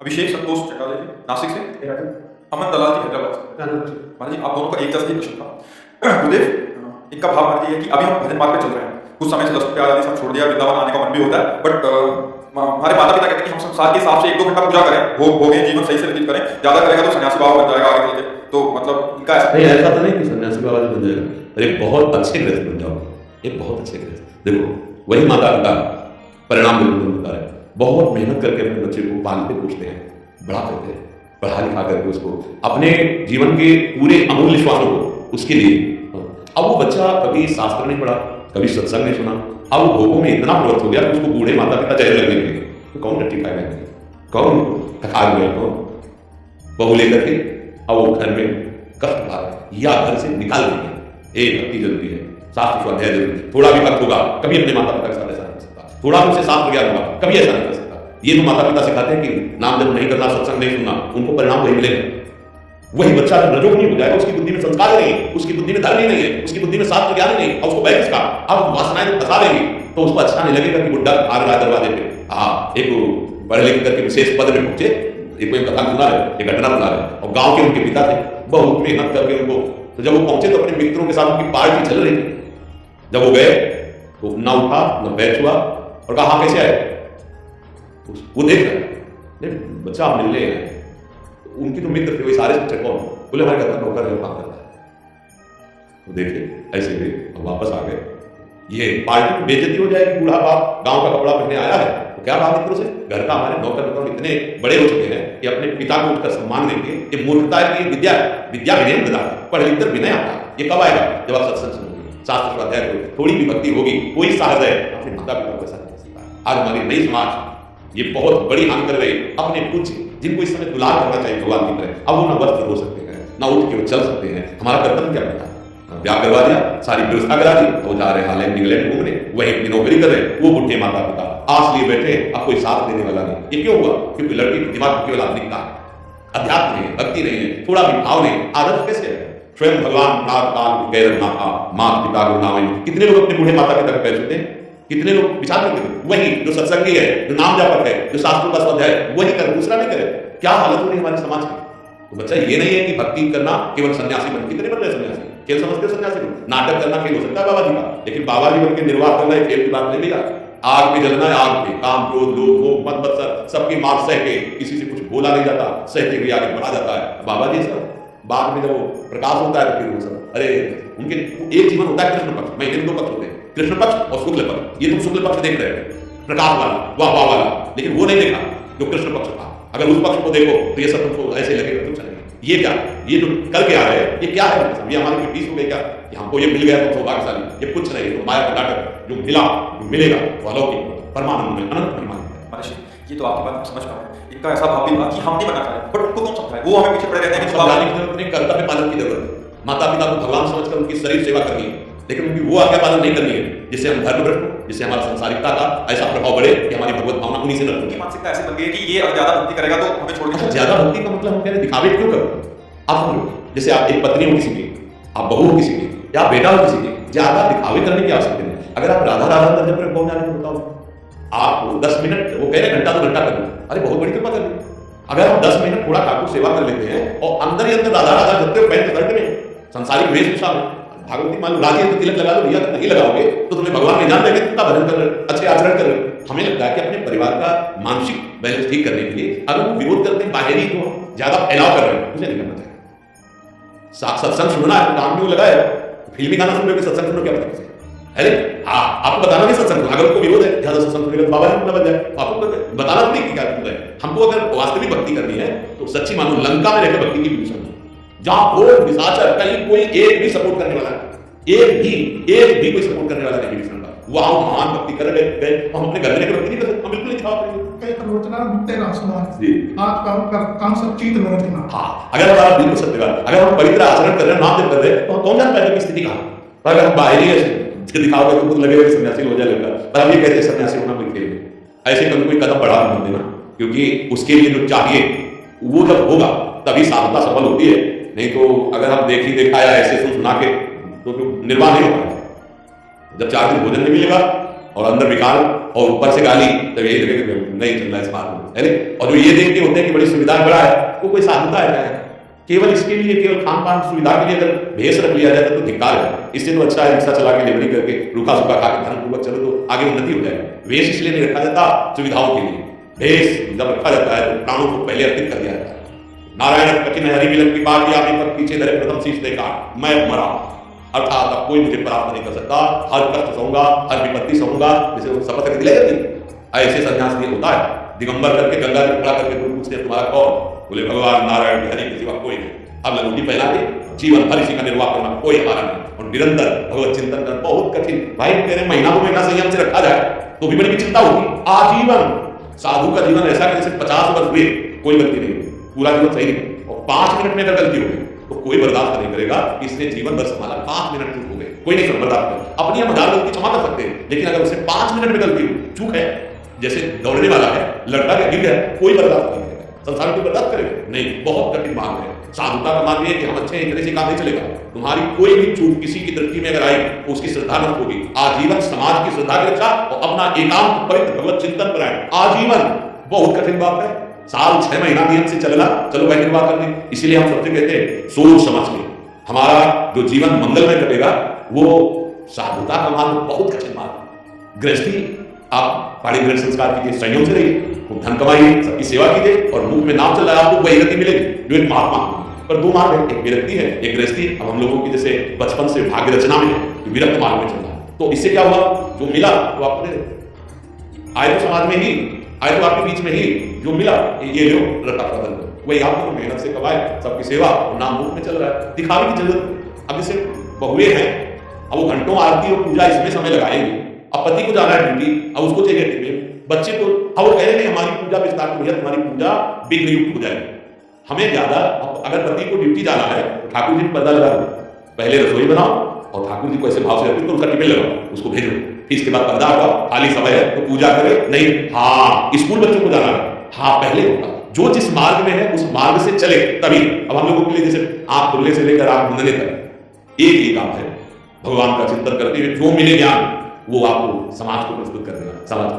अभिषेक संतोष चटाले जी नासिक से, अमन दलाल जी हैदराबाद से। महाराज जी, आप दोनों का एक जैसा ही प्रश्न था। गुरुदेव, इनका भाव महाराज ये है कि अभी हम भजन मार्ग पे चल रहे हैं, कुछ समय से 10 रुपये आदि सब छोड़ दिया, वृंदावन आने का मन भी होता है, बट हमारे माता पिता कहते हैं कि हम संसार के हिसाब से 1-2 घंटा पूजा करें, भोगें, जीवन सही से व्यतीत करें, ज्यादा करेगा तो सन्यासी बाबा बन जाएगा आगे चल के। तो मतलब इनका ऐसा नहीं, ऐसा तो नहीं कि सन्यासी बाबा बन जाएगा, अरे बहुत अच्छे गृहस्थ बन जाओ, एक बहुत अच्छे गृहस्थ। देखो, वही माता पिता परिणाम बिल्कुल होता है, बहुत मेहनत करके अपने बच्चे को पालते पोषते हैं, बड़ा करते हैं, पढ़ा लिखा करके उसको अपने जीवन के पूरे अमूल्य श्वासों को उसके लिए। अब वो बच्चा कभी शास्त्र नहीं पढ़ा, कभी सत्संग नहीं सुना, अब वो भोगों में इतना प्रवृत्त हो गया कि उसको बूढ़े माता पिता जहर लगने लगे, तो कौन टट्टी खाएगा, कौन थका गया, कौन बहू लेकर के अब वो घर में कष्ट पा रहा है या घर से निकाल देंगे। एक भक्ति जरूरी है, शास्त्र स्वाध्याय जरूरी, थोड़ा भी भक्त होगा कभी अपने माता पिता के साथ ऐसा नहीं कर सकता, थोड़ा उनसे शास्त्र ज्ञान होगा कभी ऐसा नहीं कर सकता। ये तो माता पिता सिखाते हैं कि नाम जब नहीं करना, सत्संग नहीं सुनना, उनको परिणाम वही मिलेगा। वही बच्चा रजोग नहीं हो जाएगा, उसकी बुद्धि में संस्कार नहीं है, उसकी बुद्धि में धर्म ही नहीं है, उसकी बुद्धि में शास्त्र ज्ञान नहीं है, और उसको बैठ इसका अब वासनाएं फंसा देंगी तो उसको अच्छा नहीं लगेगा कि बुड्ढा आ रहा है दरवाजे पे। हाँ, एक पढ़े लिख करके विशेष पद में पहुंचे, एक कथा सुना है, एक घटना सुना है, और गांव के उनके पिता थे, बहुत मेहनत करके उनको, तो जब वो पहुंचे तो अपने मित्रों के साथ उनकी पार्टी चल रही थी। जब वो गए तो ना उठा ना बैठ हुआ और कहा हाँ कैसे आए, वो देख रहे बच्चा आप मिलने हैं। उनके जो मित्र थे वो सारे बच्चे कौन, बोले हमारे घर का नौकर है, काम करता है। तो देखे ऐसे ही वापस आ गए, ये पार्टी में बेइज्जती हो जाएगी, बूढ़ा बाप गांव का कपड़ा पहने आया है, तो क्या बात मित्रों से, घर का हमारे नौकर इतने बड़े हो चुके हैं कि अपने पिता को उठकर सम्मान देंगे, ये मूर्खता है कि विद्या विनय बता, पढ़ लिख कर विनय आता है। ये कब आएगा, जब आप सत्संग सुनोगे, शास्त्र स्वाध्याय करोगे, थोड़ी भी भक्ति होगी, कोई साहस है अपने माता पिता को ऐसा नहीं सकता। आज हमारी नई समाज ये बहुत बड़ी हानि कर रही है, अपने कुछ जिनको इस समय दुलार करना चाहिए भगवान की तरह, अब वो ना वस्त्र हो सकते हैं, ना उठ के चल सकते हैं। हमारा कर्तव्य क्या बनता है, ब्याह करवा दिया, सारी व्यवस्था करा दी, वो जा रहे हालैंड इंग्लैंड घूमने, वही अपनी नौकरी कर रहे, वो बुढ़े माता पिता आस लिए बैठे, अब कोई साथ देने वाला नहीं। ये क्यों हुआ, क्योंकि लड़की के दिमाग में केवल आधुनिकता है, अध्यात्म नहीं है, भक्ति नहीं है, थोड़ा भी भाव नहीं। आदर्श कैसे है, स्वयं भगवान प्रात काल गैर नाथा मात पिता गुरुनावई। कितने लोग अपने बूढ़े माता पिता पैर छूते हैं, कितने लोग विचार करते थे, वही जो सत्संगी है, जो नाम जापक है, जो शास्त्रों का स्वाध्याय है, वही करे, दूसरा नहीं करे। क्या हालत हो रही है हमारे समाज की। तो बच्चा ये नहीं है कि भक्ति करना केवल सन्यासी बन, कितने बन रहे सन्यासी, खेल समझते सन्यासी बन, नाटक करना खेल हो सकता है बाबा जी का, लेकिन बाबा जी बन के निर्वाह करना खेल की बात नहीं भैया। आग में जलना है, आग में काम क्रोध लोभ मोह मद मत्सर सबकी मार सह के, किसी से कुछ बोला नहीं जाता, सह के भी आगे बढ़ा जाता है। बाबा जी सब बाद में जब वो प्रकाश होता है फिर वो सब, अरे उनके एक जीवन होता है कृष्ण पक्ष, महीने में 2 पक्ष होते हैं, कृष्ण पक्ष और शुक्ल पक्ष। ये तुम शुक्ल पक्ष देख रहे हो, प्रकाश वाला वाह वाह वाला, लेकिन वो नहीं देखा जो कृष्ण पक्ष था। अगर उस पक्ष को देखो तो ये सब तुमको ऐसे लगेगा तुम चलेगा। ये क्या, ये जो कल के आ रहे हैं ये क्या है, ये हमारी कोई पीस हो गई क्या, हमको ये मिल गया तो सौभाग्यशाली, ये कुछ नहीं, तो माया का नाटक जो मिला जो मिलेगा वो अलौकिक परमानंद में अनंत परिमाण। ये तो आपकी बात समझ पा रहे हैं, इनका ऐसा भाव भी था कि हम नहीं बनना चाहते, बट उनको कौन समझाए, वो हमें पीछे पड़े रहते हैं। समझाने की जरूरत नहीं, कर्तव्य पालन की जरूरत है। माता पिता को भगवान समझकर उनकी शरीर सेवा करनी है, लेकिन उनकी वो आज्ञा पालन नहीं करनी है जिससे हम धर्म भ्रष्ट, जिससे हमारा संसारिकता का ऐसा प्रभाव बढ़े कि हमारी भगवत भावना उन्हीं से न रहे। मानसिकता ऐसे बन गई कि ये अगर ज्यादा भक्ति करेगा तो हमें छोड़ के ज्यादा भक्ति का मतलब हम कह रहे दिखावे क्यों करो। आप समझो, जैसे आप एक पत्नी हो किसी की, आप बहू हो किसी की, या बेटा हो किसी की, ज्यादा दिखावे करने की आवश्यकता नहीं। अगर आप राधा राधा करने पर पहुंच जाने को बताओ, आप 10 मिनट, वो कह रहे घंटा 2 घंटा कर लो, अरे बहुत बड़ी कृपा कर ली। अगर हम 10 मिनट थोड़ा ठाकुर सेवा कर लेते हैं और अंदर ही अंदर राधा राधा करते हो पैंट शर्ट में, संसारिक वेशभूषा में, भागवती मान लो राजी है तो तिलक लगा लो, या तो नहीं लगाओगे तो तुम्हें भगवान नहीं जान देंगे, कितना भजन कर रहे, अच्छे आचरण कर रहे। हमें लगता है कि अपने परिवार का मानसिक बैलेंस ठीक करने के लिए अगर वो विरोध करते हैं, बाहरी को ज्यादा फैलाव कर रहे हैं, उसे नहीं करना चाहिए। सत्संग सुनना है तो काम भी वो लगाए, फिल्मी गाना सुन रहे हो सत्संग सुनो क्या पता है। हाँ, आपको बताना नहीं सत्संग, अगर उनको विरोध है ज्यादा सत्संग सुनेगा तो बाबा जी बन जाए, आपको बताना नहीं कि क्या है। हमको अगर वास्तविक भक्ति करनी है तो सच्ची मानो लंका में रहकर भक्ति की विभूषण, जहां कोई निशाचर कहीं कोई एक भी सपोर्ट करने वाला है, एक भी कोई सपोर्ट करने वाला नहीं विभूषण का, वहां महान भक्ति कर गए, हम अपने घर में रहकर भक्ति नहीं कर सकते, हम बिल्कुल नहीं दिखा पाएंगे। हाँ, अगर हमारा बिल्कुल सत्य बात, अगर हम पवित्र आचरण कर रहे हैं, नाम जप कर रहे हैं, तो कौन जानता है कि स्थिति कहां। पर अगर हम बाहरी दिखाओगे तो लगेगा सन्यासी हो जाएगा, पर हम ये कहते हैं सन्यासी होना कोई खेल नहीं। ऐसे कभी कोई कदम बढ़ा नहीं देना, क्योंकि उसके लिए जो चाहिए वो जब होगा तभी साधना सफल होती है। नहीं तो अगर हम देखी दिखाया ऐसे सुना के तो निर्वाह नहीं हो पाएगा। जब 4 दिन भोजन नहीं मिलेगा और अंदर विकार और ऊपर से गाली, तो यही लगेगा नहीं चल रहा है इस मार्ग में, है नहीं? और जो ये देखते होते हैं कि बड़ी सुविधा बड़ा है, वो कोई साधुता है क्या है? केवल इसके लिए, केवल खान पान सुविधा के लिए अगर भेष रख लिया जाए तो धिक्कार है। इससे तो अच्छा है रिक्शा चला के लेबरी करके रूखा सूखा खा के धर्मपूर्वक चलो तो आगे उन्नति हो जाएगी। वेश इसलिए नहीं रखा जाता सुविधाओं के लिए, भेष जब रखा जाता है तो प्राणों को पहले अर्पित कर दिया जाता है। नारायण कठिन हरि मिलन की बात आने पर पीछे धरे प्रथम शीश देखा मैं मरा, अर्थात अब कोई मुझे प्राप्त नहीं कर सकता, हर कष्ट सहूंगा, हर विपत्ति सहूंगा, जैसे शपथ करके दिलाई जाती है। ऐसे संन्यास ये होता है, दिगंबर करके गंगा जी खड़ा करके गुरु पूछते तुम्हारा कौन? बोले भगवान नारायण हरि के सिवा कोई नहीं। अब लंगोटी पहना के जीवन भर इसी का निर्वाह करना, कोई हारा नहीं, और निरंतर भगवत चिंतन करना बहुत कठिन। भाई तेरे महीना को महीना संयम से रखा जाए तो भी बड़ी चिंता होगी। आजीवन साधु का जीवन ऐसा कि जैसे 50 वर्ष हुए कोई गलती नहीं, पूरा जीवन सही नहीं, और 5 मिनट में अगर गलती हो गई तो कोई बर्दाश्त नहीं करेगा। इसने जीवन भर संभाला, 5 मिनट चूक हो गए कोई नहीं बर्दाश्त करेगा। अपनी हम 1000 गलती क्षमा कर सकते हैं, लेकिन अगर उसे 5 मिनट में गलती हो, चूक है, जैसे दौड़ने वाला है, लड़का के गिर है, कोई बर्दाश्त नहीं करेगा। संसार में बर्दाश्त करेगा नहीं, बहुत कठिन मार्ग है। साधुता का मार्ग है कि हम अच्छे हैं, से काम नहीं चलेगा। तुम्हारी कोई भी चूक किसी की दृष्टि में अगर आई तो उसकी श्रद्धा नष्ट होगी। आजीवन समाज की श्रद्धा की रक्षा और अपना एकांत पवित्र भगवत चिंतन पर आए, आजीवन बहुत कठिन बात है। साल 6 महीना नियम से चलना, चलो वह निर्वाह करने। इसीलिए हम सबसे कहते हैं सोच समझ के हमारा जो जीवन मंगलमय कटेगा वो साधुता का मार्ग बहुत कठिन मार्ग। गृहस्थी आप पाड़ी गृह संस्कार कीजिए, संयम से रहिए, खूब धन कमाइए, सबकी सेवा कीजिए, और मुख में नाम चल रहा है आपको वही गति मिलेगी जो एक महात्मा। पर 2 मार्ग है, एक विरक्ति है, एक गृहस्थी। अब हम लोगों की जैसे बचपन से भाग्य रचना में है कि विरक्त मार्ग में चलना है, तो इससे क्या हुआ, जो मिला वो आपको दे दे। आए तो समाज में ही, आए तो आपके बीच में ही, जो मिला ये लो रखा बदल दो, वही आपको मेहनत से कमाए, सबकी सेवा और नाम मुख में चल रहा है, दिखावे की जरूरत। अब जैसे बहुए हैं, अब वो घंटों आरती और पूजा इसमें समय लगाएंगे। अब पति को जाना है ड्यूटी, अब उसको चाहिए टिफिन, बच्चे को, अब वो कह रहे हैं हमारी पूजा विस्तार की भैया तुम्हारी पूजा विघ्न युक्त हो जाएगी। हमें ज्यादा, अगर पति को ड्यूटी जाना है तो ठाकुर जी ने पर्दा लगा दो, पहले रसोई बनाओ और ठाकुर जी को ऐसे भाव से अर्पित करो, उसका टिफिन लगाओ, उसको भेजो, फिर इसके बाद पर्दा हटाओ, खाली समय है तो पूजा करे। नहीं, हाँ स्कूल बच्चों को जाना है, हाँ पहले होगा, जो जिस मार्ग में है उस मार्ग से चले तभी। अब हम लोगों के लिए जैसे आंख खुलने से लेकर आंख बंधने तक एक ही काम है, भगवान का चिंतन करते हुए जो मिले ज्ञान वो आपको समाज को प्रस्तुत कर देगा। समाज